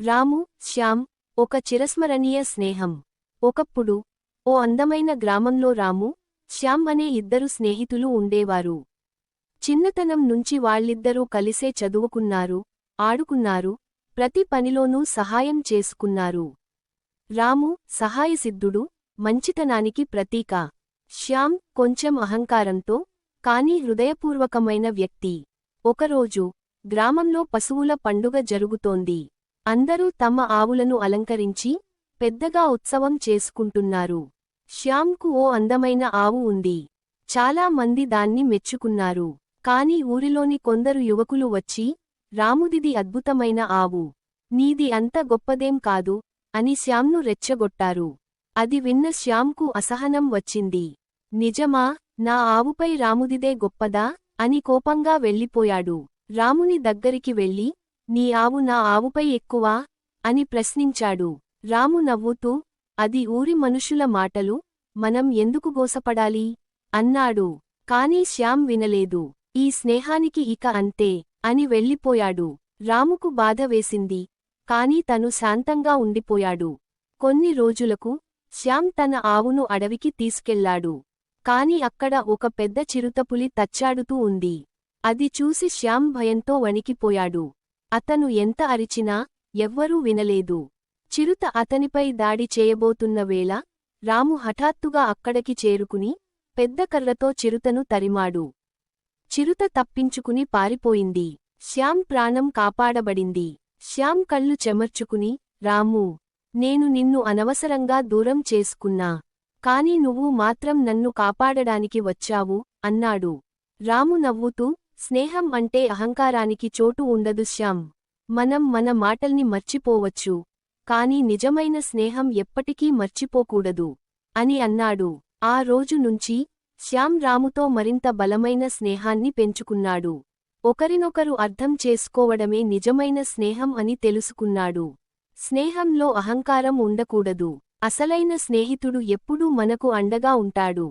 రాము, శ్యామ్, ఒక చిరస్మరణీయ స్నేహం. ఒకప్పుడు ఓ అందమైన గ్రామంలో రాము, శ్యామ్ అనే ఇద్దరు స్నేహితులు ఉండేవారు. చిన్నతనం నుంచి వాళ్ళిద్దరూ కలిసే చదువుకున్నారు, ఆడుకున్నారు, ప్రతి పనిలోనూ సహాయం చేసుకున్నారు. రాము సహాయసిద్ధుడు, మంచితనానికి ప్రతీక. శ్యామ్ కొంచెం అహంకారంతో, కానీ హృదయపూర్వకమైన వ్యక్తి. ఒకరోజు గ్రామంలో పశువుల పండుగ జరుగుతోంది. అందరూ తమ ఆవులను అలంకరించి పెద్దగా ఉత్సవం చేసుకుంటున్నారు. శ్యామ్కు ఓ అందమైన ఆవు ఉంది. చాలా మంది దాన్ని మెచ్చుకున్నారు. కాని ఊరిలోని కొందరు యువకులు వచ్చి, రాముదిది అద్భుతమైన ఆవు, నీది అంత గొప్పదేం కాదు అని శ్యామ్ను రెచ్చగొట్టారు. అది విన్న శ్యామ్కు అసహనం వచ్చింది. నిజమా, నా ఆవుపై రాముదిదే గొప్పదా అని కోపంగా వెళ్ళిపోయాడు. రాముని దగ్గరికి వెళ్ళి, నీ ఆవు నా ఆవుపై ఎక్కువా అని ప్రశ్నించాడు. రాము నవ్వుతూ, అది ఊరి మనుషుల మాటలు, మనం ఎందుకు గోసపడాలి అన్నాడు. కాని శ్యామ్ వినలేదు. ఈ స్నేహానికి ఇక అంతే అని వెళ్ళిపోయాడు. రాముకు బాధ వేసింది, కాని తను శాంతంగా ఉండిపోయాడు. కొన్ని రోజులకు శ్యామ్ తన ఆవును అడవికి తీసుకెళ్లాడు. కాని అక్కడ ఒక పెద్ద చిరుతపులి తచ్చాడుతూ ఉంది. అది చూసి శ్యామ్ భయంతో వణికిపోయాడు. అతను ఎంత అరిచినా ఎవ్వరూ వినలేదు. చిరుత అతనిపై దాడి చేయబోతున్న వేళ రాము హఠాత్తుగా అక్కడికి చేరుకుని పెద్ద కర్రతో చిరుతను తరిమాడు. చిరుత తప్పించుకుని పారిపోయింది. శ్యామ్ ప్రాణం కాపాడబడింది. శ్యామ్ కళ్ళు చెమర్చుకుని, రామూ, నేను నిన్ను అనవసరంగా దూరం చేసుకున్నా. కాని నువ్వు మాత్రం నన్ను కాపాడడానికి వచ్చావు అన్నాడు. రాము నవ్వుతూ, స్నేహం అంటే అహంకారానికి చోటు ఉండదు శ్యామ్. మనం మన మాటల్ని మర్చిపోవచ్చు, కాని నిజమైన స్నేహం ఎప్పటికీ మర్చిపోకూడదు అని అన్నాడు. ఆ రోజు నుంచి శ్యామ్ రాముతో మరింత బలమైన స్నేహాన్ని పెంచుకున్నాడు. ఒకరినొకరు అర్థం చేసుకోవడమే నిజమైన స్నేహం అని తెలుసుకున్నాడు. స్నేహంలో అహంకారం ఉండకూడదు. అసలైన స్నేహితుడు ఎప్పుడూ మనకు అండగా ఉంటాడు.